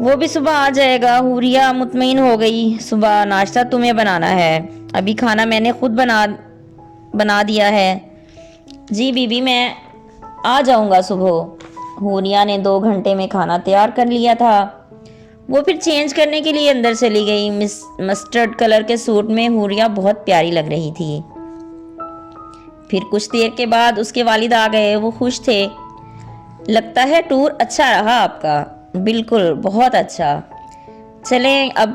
وہ بھی صبح آ جائے گا۔ حوریہ مطمئن ہو گئی۔ صبح ناشتہ تمہیں بنانا ہے، ابھی کھانا میں نے خود بنا دیا ہے۔ جی بی بی، میں آ جاؤں گا صبح۔ حوریہ نے 2 گھنٹے میں کھانا تیار کر لیا تھا۔ وہ پھر چینج کرنے کے لیے اندر چلی گئی۔ مسٹرڈ کلر کے سوٹ میں حوریہ بہت پیاری لگ رہی تھی۔ پھر کچھ دیر کے بعد اس کے والد آ گئے۔ وہ خوش تھے۔ لگتا ہے ٹور اچھا رہا آپ کا۔ بالکل، بہت اچھا۔ چلیں اب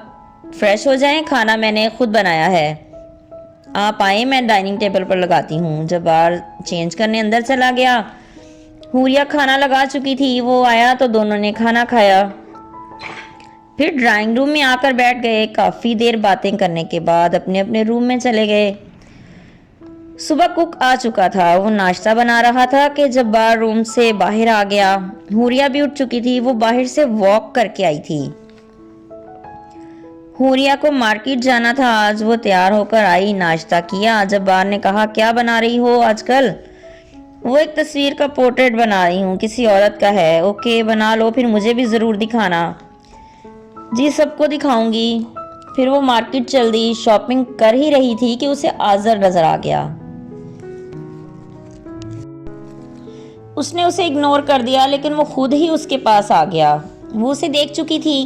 فریش ہو جائیں، کھانا میں نے خود بنایا ہے۔ آپ آئیں، میں ڈائننگ ٹیبل پر لگاتی ہوں۔ جبار چینج کرنے اندر چلا گیا۔ حوریہ کھانا لگا چکی تھی۔ وہ آیا تو دونوں نے کھانا کھایا، پھر ڈرائنگ روم میں آ کر بیٹھ گئے۔ کافی دیر باتیں کرنے کے بعد اپنے اپنے روم میں چلے گئے۔ صبح کک آ چکا تھا، وہ ناشتہ بنا رہا تھا کہ جبار روم سے باہر آ گیا۔ حوریہ بھی اٹھ چکی تھی، وہ باہر سے واک کر کے آئی تھی۔ حوریہ کو مارکیٹ جانا تھا آج، وہ تیار ہو کر آئی، ناشتہ کیا۔ جبار نے کہا کیا بنا رہی ہو آج کل؟ وہ ایک تصویر کا پورٹریٹ بنا رہی ہوں، کسی عورت کا ہے۔ اوکے بنا لو، پھر مجھے بھی ضرور دکھانا۔ جی سب کو دکھاؤں گی۔ پھر وہ مارکیٹ چل دی۔ شاپنگ کر ہی رہی تھی کہ اسے آذر نظر آ گیا۔ اس نے اسے اگنور کر دیا، لیکن وہ خود ہی اس کے پاس آ گیا۔ وہ اسے دیکھ چکی تھی۔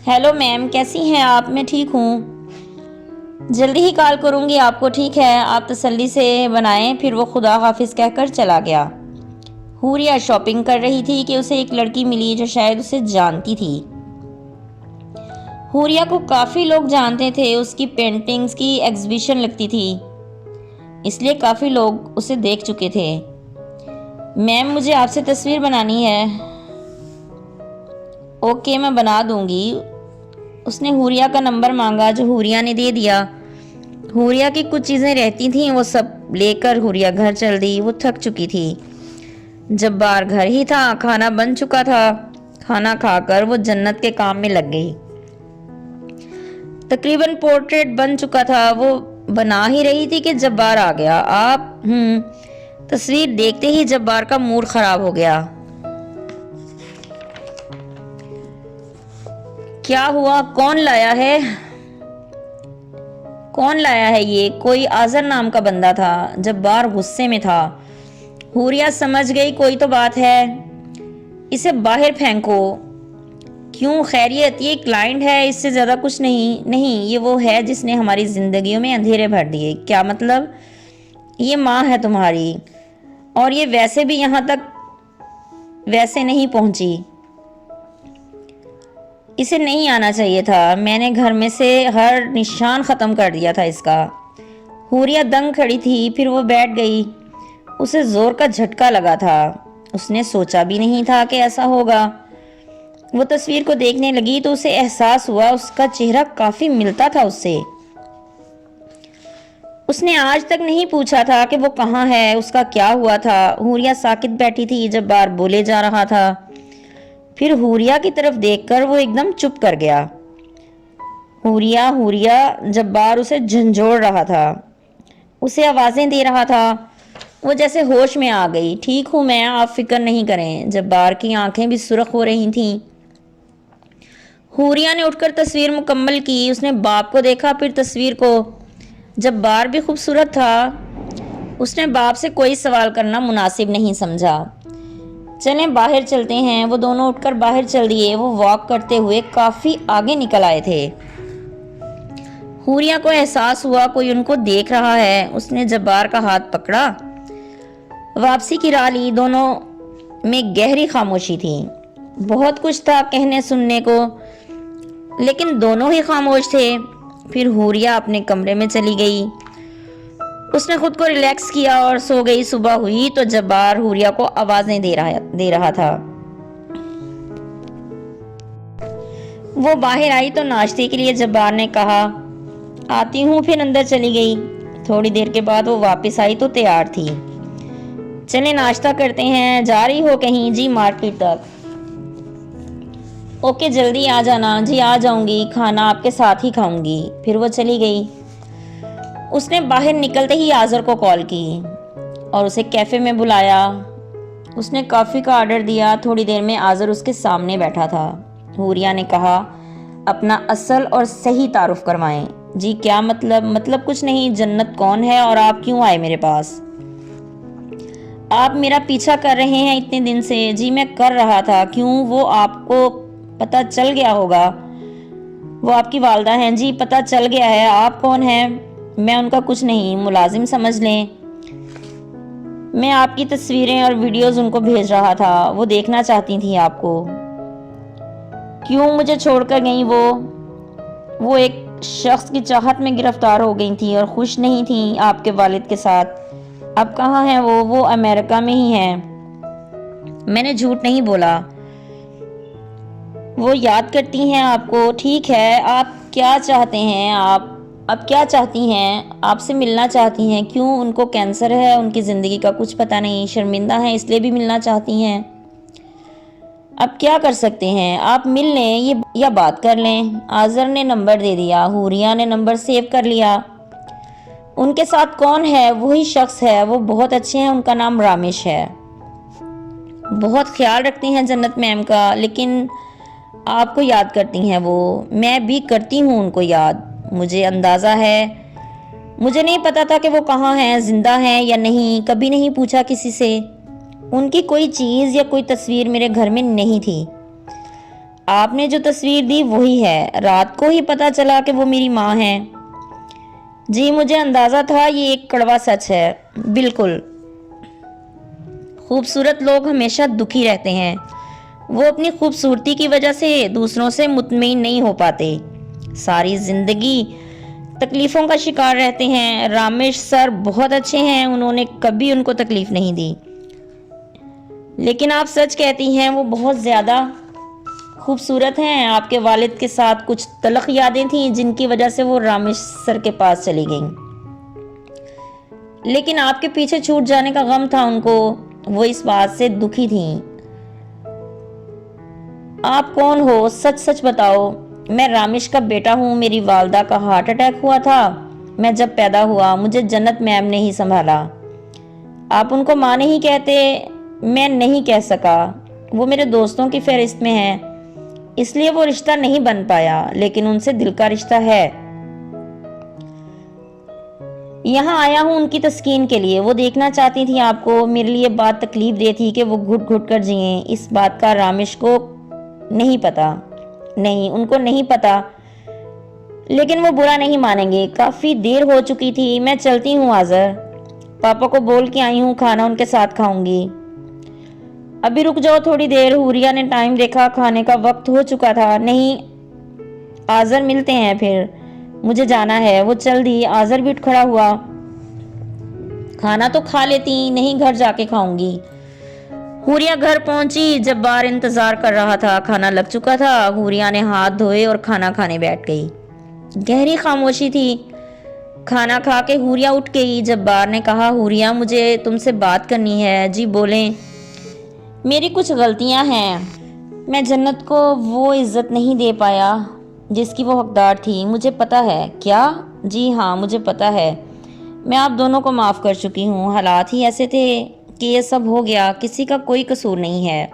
ہیلو میم، کیسی ہیں آپ؟ میں ٹھیک ہوں، جلدی ہی کال کروں گی آپ کو، ٹھیک ہے؟ آپ تسلی سے بنائیں۔ پھر وہ خدا حافظ کہہ کر چلا گیا۔ حوریہ شاپنگ کر رہی تھی کہ اسے ایک لڑکی ملی جو شاید اسے جانتی تھی۔ حوریہ کو کافی لوگ جانتے تھے، اس کی پینٹنگز کی ایگزیبیشن لگتی تھی، اس لیے کافی لوگ اسے دیکھ چکے تھے۔ میم مجھے آپ سے تصویر بنانی ہے۔ اوکے میں بنا دوں گی۔ اس نے حوریہ کا نمبر مانگا جو حوریہ نے دے دیا۔ حوریہ کی کچھ چیزیں رہتی تھیں، وہ سب لے کر حوریہ گھر چل دی۔ وہ تھک چکی تھی۔ جبار گھر ہی تھا، کھانا بن چکا تھا۔ کھانا کھا کر وہ جنت کے کام میں لگ گئی۔ تقریباً پورٹریٹ بن چکا تھا، وہ بنا ہی رہی تھی کہ جبار آ گیا۔ آپ تصویر دیکھتے ہی جبار کا موڈ خراب ہو گیا۔ کیا ہوا؟ کون لایا ہے یہ؟ کوئی آذر نام کا بندہ تھا۔ جبار غصے میں تھا۔ حوریہ سمجھ گئی کوئی تو بات ہے، اسے باہر پھینکو۔ کیوں؟ خیریت؟ یہ کلائنٹ ہے، اس سے زیادہ کچھ نہیں۔ یہ وہ ہے جس نے ہماری زندگیوں میں اندھیرے بھر دیے۔ کیا مطلب؟ یہ ماں ہے تمہاری، اور یہ ویسے بھی یہاں تک ویسے نہیں پہنچی، اسے نہیں آنا چاہیے تھا۔ میں نے گھر میں سے ہر نشان ختم کر دیا تھا اس کا۔ حوریہ دنگ کھڑی تھی، پھر وہ بیٹھ گئی۔ اسے زور کا جھٹکا لگا تھا، اس نے سوچا بھی نہیں تھا کہ ایسا ہوگا۔ وہ تصویر کو دیکھنے لگی تو اسے احساس ہوا اس کا چہرہ کافی ملتا تھا اس سے۔ اس نے آج تک نہیں پوچھا تھا کہ وہ کہاں ہے، اس کا کیا ہوا تھا۔ حوریہ ساکت بیٹھی تھی، جبار بولے جا رہا تھا۔ پھر حوریہ کی طرف دیکھ کر وہ ایک دم چپ کر گیا۔ حوریہ جبار اسے جھنجھوڑ رہا تھا، اسے آوازیں دے رہا تھا۔ وہ جیسے ہوش میں آ گئی۔ ٹھیک ہوں میں، آپ فکر نہیں کریں۔ جبار کی آنکھیں بھی سرخ ہو رہی تھیں۔ حوریہ نے اٹھ کر تصویر مکمل کی۔ اس نے باپ کو دیکھا، پھر تصویر کو۔ جبار بھی خوبصورت تھا، اس نے باپ سے کوئی سوال کرنا مناسب نہیں سمجھا۔ چلیں باہر چلتے ہیں۔ وہ دونوں اٹھ کر باہر چل دیے۔ وہ واک کرتے ہوئے کافی آگے نکل آئے تھے۔ حوریہ کو احساس ہوا کوئی ان کو دیکھ رہا ہے۔ اس نے جبار کا ہاتھ پکڑا، واپسی کی راہ لی۔ دونوں میں گہری خاموشی تھی۔ بہت کچھ تھا کہنے سننے کو، لیکن دونوں ہی خاموش تھے۔ پھر حوریہ اپنے کمرے میں چلی گئی۔ اس نے خود کو ریلیکس کیا اور سو گئی۔ صبح ہوئی تو جبار حوریہ کو آوازیں دے رہا تھا۔ وہ باہر آئی تو ناشتے کے لیے جبار نے کہا آتی ہوں، پھر اندر چلی گئی۔ تھوڑی دیر کے بعد وہ واپس آئی تو تیار تھی۔ چلیں ناشتہ کرتے ہیں۔ جا رہی ہو کہیں؟ جی مارکیٹ تک۔ اوکے جلدی آ جانا۔ جی آ جاؤں گی، کھانا آپ کے ساتھ ہی کھاؤں گی۔ پھر وہ چلی گئی۔ اس نے باہر نکلتے ہی آذر کو کال کی اور اسے کیفے میں بلایا۔ اس نے کافی کا آرڈر دیا۔ تھوڑی دیر میں آذر اس کے سامنے بیٹھا تھا۔ حوریہ نے کہا، اپنا اصل اور صحیح تعارف کروائیں۔ جی کیا مطلب کچھ نہیں، جنت کون ہے اور آپ کیوں آئے میرے پاس؟ آپ میرا پیچھا کر رہے ہیں اتنے دن سے؟ جی میں کر رہا تھا۔ کیوں؟ وہ آپ کو پتہ چل گیا ہوگا، وہ آپ کی والدہ ہیں۔ جی پتہ چل گیا ہے۔ آپ کون ہیں؟ میں ان کا کچھ نہیں، ملازم سمجھ لیں۔ میں آپ کی تصویریں اور ویڈیوز ان کو بھیج رہا تھا، وہ دیکھنا چاہتی تھیں آپ کو۔ کیوں مجھے چھوڑ کر گئیں؟ وہ ایک شخص کی چاہت میں گرفتار ہو گئی تھی اور خوش نہیں تھیں آپ کے والد کے ساتھ۔ اب کہاں ہیں وہ امریکہ میں ہی ہیں۔ میں نے جھوٹ نہیں بولا۔ وہ یاد کرتی ہیں آپ کو۔ ٹھیک ہے، آپ کیا چاہتے ہیں؟ اب کیا چاہتی ہیں؟ آپ سے ملنا چاہتی ہیں۔ کیوں؟ ان کو کینسر ہے، ان کی زندگی کا کچھ پتہ نہیں، شرمندہ ہیں اس لیے بھی ملنا چاہتی ہیں۔ اب کیا کر سکتے ہیں؟ آپ مل لیں یا بات کر لیں۔ آذر نے نمبر دے دیا۔ حوریہ نے نمبر سیو کر لیا۔ ان کے ساتھ کون ہے؟ وہی شخص ہے، وہ بہت اچھے ہیں، ان کا نام رامیش ہے۔ بہت خیال رکھتے ہیں جنت میم کا، لیکن آپ کو یاد کرتی ہیں وہ۔ میں بھی کرتی ہوں ان کو یاد، مجھے اندازہ ہے۔ مجھے نہیں پتا تھا کہ وہ کہاں ہیں، زندہ ہیں یا نہیں، کبھی نہیں پوچھا کسی سے۔ ان کی کوئی چیز یا کوئی تصویر میرے گھر میں نہیں تھی۔ آپ نے جو تصویر دی وہی ہے۔ رات کو ہی پتا چلا کہ وہ میری ماں ہیں۔ جی مجھے اندازہ تھا، یہ ایک کڑوا سچ ہے۔ بالکل۔ خوبصورت لوگ ہمیشہ دکھی رہتے ہیں۔ وہ اپنی خوبصورتی کی وجہ سے دوسروں سے مطمئن نہیں ہو پاتے، ساری زندگی تکلیفوں کا شکار رہتے ہیں۔ رامیش سر بہت اچھے ہیں، انہوں نے کبھی ان کو تکلیف نہیں دی۔ لیکن آپ سچ کہتی ہیں، وہ بہت زیادہ خوبصورت ہیں۔ آپ کے والد کے ساتھ کچھ تلخ یادیں تھیں جن کی وجہ سے وہ رامیش سر کے پاس چلی گئیں، لیکن آپ کے پیچھے چھوٹ جانے کا غم تھا ان کو، وہ اس بات سے دکھی تھیں۔ آپ کون ہو؟ سچ سچ بتاؤ۔ میں رامیش کا بیٹا ہوں، میری والدہ کا ہارٹ اٹیک ہوا تھا، میں جب پیدا ہوا مجھے جنت میم نے ہی سنبھالا۔ آپ ان کو ماں نہیں کہتے؟ میں نہیں کہہ سکا، وہ میرے دوستوں کی فہرست میں ہیں، اس لیے وہ رشتہ نہیں بن پایا، لیکن ان سے دل کا رشتہ ہے۔ یہاں آیا ہوں ان کی تسکین کے لیے، وہ دیکھنا چاہتی تھی آپ کو۔ میرے لیے بات تکلیف دہ تھی کہ وہ گھٹ گھٹ کر جئیں، اس بات کا رامیش کو نہیں پتا۔ نہیں، ان کو نہیں پتا، لیکن وہ برا نہیں مانیں گے۔ کافی دیر ہو چکی تھی، میں چلتی ہوں آذر، پاپا کو بول کے آئی ہوں کھانا ان کے ساتھ کھاؤں گی۔ ابھی رک جاؤ تھوڑی دیر۔ حوریہ نے ٹائم دیکھا، کھانے کا وقت ہو چکا تھا۔ نہیں آذر، ملتے ہیں پھر، مجھے جانا ہے۔ وہ چل دی۔ آذر بھی اٹھ کھڑا ہوا۔ کھانا تو کھا لیتی؟ نہیں، گھر جا کے کھاؤں گی۔ حوریہ گھر پہنچی، جبار انتظار کر رہا تھا، کھانا لگ چکا تھا۔ حوریہ نے ہاتھ دھوئے اور کھانا کھانے بیٹھ گئی۔ گہری خاموشی تھی۔ کھانا کھا کے حوریہ اٹھ گئی۔ جبار نے کہا، حوریہ مجھے تم سے بات کرنی ہے۔ جی بولیں۔ میری کچھ غلطیاں ہیں، میں جنت کو وہ عزت نہیں دے پایا جس کی وہ حقدار تھی، مجھے پتا ہے۔ کیا؟ جی ہاں مجھے پتا ہے، میں آپ دونوں کو معاف کر چکی ہوں، حالات ہی ایسے تھے کہ یہ سب ہو گیا، کسی کا کوئی قصور نہیں ہے۔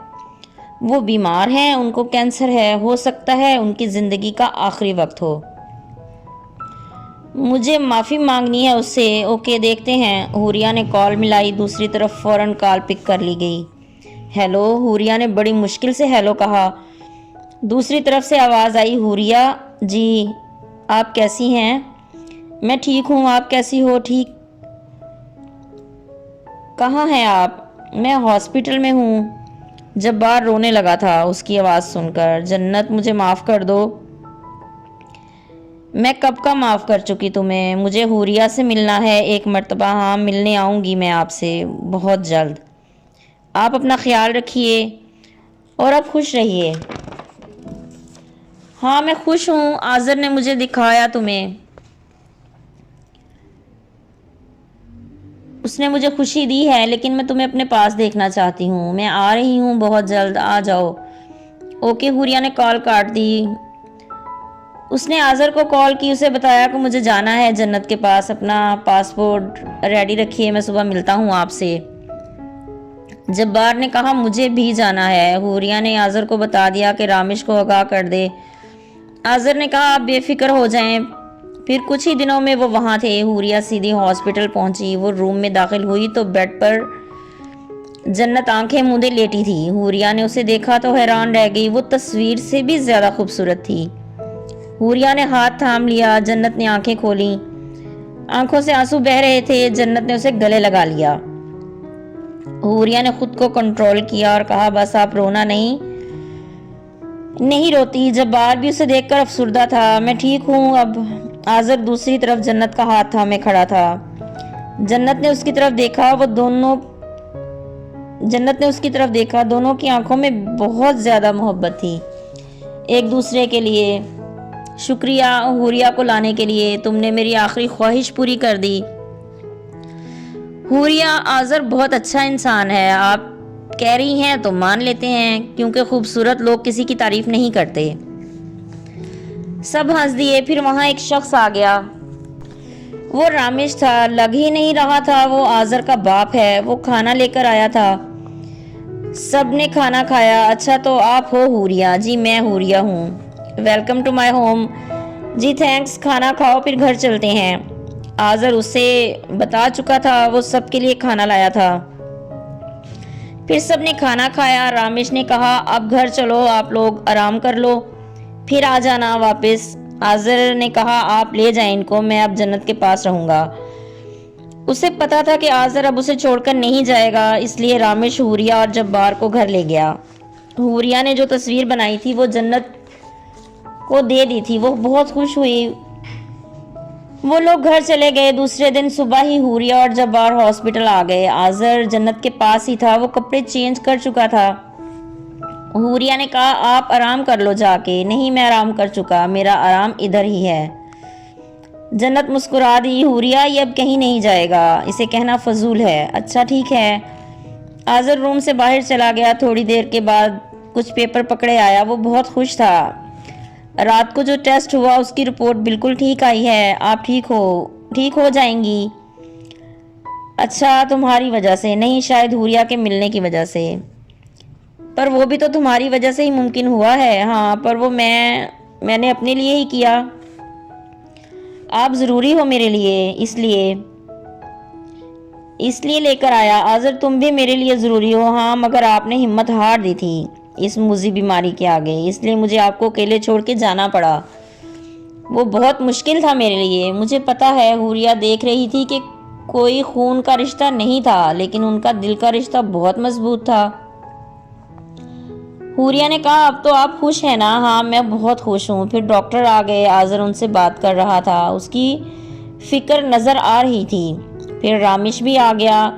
وہ بیمار ہیں، ان کو کینسر ہے، ہو سکتا ہے ان کی زندگی کا آخری وقت ہو۔ مجھے معافی مانگنی ہے اس سے۔ اوکے دیکھتے ہیں۔ حوریہ نے کال ملائی، دوسری طرف فوراً کال پک کر لی گئی۔ ہیلو، حوریہ نے بڑی مشکل سے ہیلو کہا۔ دوسری طرف سے آواز آئی، حوریہ جی آپ کیسی ہیں؟ میں ٹھیک ہوں، آپ کیسی ہو؟ ٹھیک۔ کہاں ہیں آپ؟ میں ہاسپٹل میں ہوں۔ جبار رونے لگا تھا اس کی آواز سن کر۔ جنت مجھے معاف کر دو۔ میں کب کا معاف کر چکی تمہیں، مجھے حوریہ سے ملنا ہے ایک مرتبہ۔ ہاں ملنے آؤں گی میں آپ سے بہت جلد۔ آپ اپنا خیال رکھیے اور اب خوش رہیے۔ ہاں میں خوش ہوں، آذر نے مجھے دکھایا تمہیں، اس نے مجھے خوشی دی ہے، لیکن میں تمہیں اپنے پاس دیکھنا چاہتی ہوں۔ میں آ رہی ہوں بہت جلد، آ جاؤ۔ اوکے۔ حوریہ نے کال کاٹ دی۔ اس نے آذر کو کال کی، اسے بتایا کہ مجھے جانا ہے جنت کے پاس، اپنا پاسپورٹ ریڈی رکھیے، میں صبح ملتا ہوں آپ سے۔ جبار نے کہا مجھے بھی جانا ہے۔ حوریہ نے آذر کو بتا دیا کہ رامش کو آگاہ کر دے۔ آذر نے کہا آپ بے فکر ہو جائیں۔ پھر کچھ ہی دنوں میں وہ وہاں تھے۔ حوریہ سیدھی ہاسپٹل پہنچی۔ وہ روم میں داخل ہوئی تو بیڈ پر جنت آنکھیں موندے لیٹی تھی۔ حوریہ نے اسے دیکھا تو حیران رہ گئی، وہ تصویر سے بھی زیادہ خوبصورت تھی۔ حوریہ نے ہاتھ تھام لیا، جنت نے آنکھیں کھولیں، آنکھوں سے آنسو بہہ رہے تھے۔ جنت نے اسے گلے لگا لیا۔ حوریہ نے خود کو کنٹرول کیا اور کہا بس آپ رونا نہیں روتی۔ جبار بھی اسے دیکھ کر افسردہ تھا۔ میں ٹھیک ہوں اب۔ آذر دوسری طرف جنت کا ہاتھ تھامے کھڑا تھا۔ جنت نے اس کی طرف دیکھا، دونوں کی آنکھوں میں بہت زیادہ محبت تھی ایک دوسرے کے لیے۔ شکریہ حوریہ کو لانے کے لیے، تم نے میری آخری خواہش پوری کر دی۔ حوریہ آذر بہت اچھا انسان ہے، آپ کہہ رہی ہیں تو مان لیتے ہیں، کیونکہ خوبصورت لوگ کسی کی تعریف نہیں کرتے۔ سب ہنس دیے۔ پھر وہاں ایک شخص آ گیا، وہ رامش تھا۔ لگ ہی نہیں رہا تھا وہ آذر کا باپ ہے۔ وہ کھانا لے کر آیا تھا۔ سب نے کھانا کھایا۔ اچھا تو آپ ہو حوریہ؟ جی میں حوریہ ہوں۔ Welcome to my home. جی تھینکس، کھانا کھاؤ پھر گھر چلتے ہیں۔ آذر اسے بتا چکا تھا، وہ سب کے لیے کھانا لایا تھا۔ پھر سب نے کھانا کھایا۔ رامش نے کہا اب گھر چلو، آپ لوگ آرام کر لو، پھر آ جانا واپس۔ آذر نے کہا آپ لے جائیں ان کو، میں اب جنت کے پاس رہوں گا۔ اسے پتا تھا کہ آذر اب اسے چھوڑ کر نہیں جائے گا، اس لیے رامش حوریہ اور جبار کو گھر لے گیا۔ حوریہ نے جو تصویر بنائی تھی وہ جنت کو دے دی تھی، وہ بہت خوش ہوئی۔ وہ لوگ گھر چلے گئے۔ دوسرے دن صبح ہی حوریہ اور جبار ہاسپٹل آ گئے۔ آذر جنت کے پاس ہی تھا، وہ کپڑے چینج کر چکا تھا۔ حوریہ نے کہا آپ آرام کر لو جا کے۔ نہیں میں آرام کر چکا، میرا آرام ادھر ہی ہے۔ جنت مسکرا دی۔ حوریہ یہ اب کہیں نہیں جائے گا، اسے کہنا فضول ہے۔ اچھا ٹھیک ہے۔ آذر روم سے باہر چلا گیا۔ تھوڑی دیر کے بعد کچھ پیپر پکڑے آیا، وہ بہت خوش تھا۔ رات کو جو ٹیسٹ ہوا اس کی رپورٹ بالکل ٹھیک آئی ہے، آپ ٹھیک ہو جائیں گی۔ اچھا تمہاری وجہ سے نہیں، شاید حوریہ کے ملنے کی وجہ سے، پر وہ بھی تو تمہاری وجہ سے ہی ممکن ہوا ہے۔ ہاں پر وہ میں نے اپنے لیے ہی کیا، آپ ضروری ہو میرے لیے، اس لیے لے کر آیا۔ آذر تم بھی میرے لیے ضروری ہو۔ ہاں مگر آپ نے ہمت ہار دی تھی اس موذی بیماری کے آگے، اس لیے مجھے آپ کو اکیلے چھوڑ کے جانا پڑا۔ وہ بہت مشکل تھا میرے لیے، مجھے پتا ہے۔ حوریہ دیکھ رہی تھی کہ کوئی خون کا رشتہ نہیں تھا، لیکن ان کا دل کا رشتہ بہت مضبوط تھا۔ حوریہ نے کہا اب تو آپ خوش ہیں نا؟ ہاں میں بہت خوش ہوں۔ پھر ڈاکٹر آ گئے۔ آذر ان سے بات کر رہا تھا، اس کی فکر نظر آ رہی تھی۔ پھر رامش بھی آ گیا۔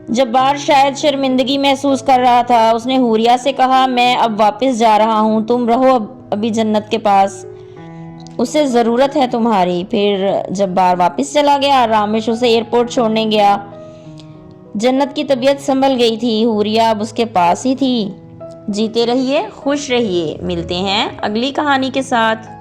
جبار شاید شرمندگی محسوس کر رہا تھا۔ اس نے حوریہ سے کہا میں اب واپس جا رہا ہوں، تم رہو ابھی جنت کے پاس، اسے ضرورت ہے تمہاری۔ پھر جبار واپس چلا گیا۔ رامش اسے ایئرپورٹ چھوڑنے گیا۔ جنت کی طبیعت سنبھل گئی تھی، حوریہ اب اس کے پاس ہی تھی۔ جیتے رہیے، خوش رہیے۔ ملتے ہیں اگلی کہانی کے ساتھ۔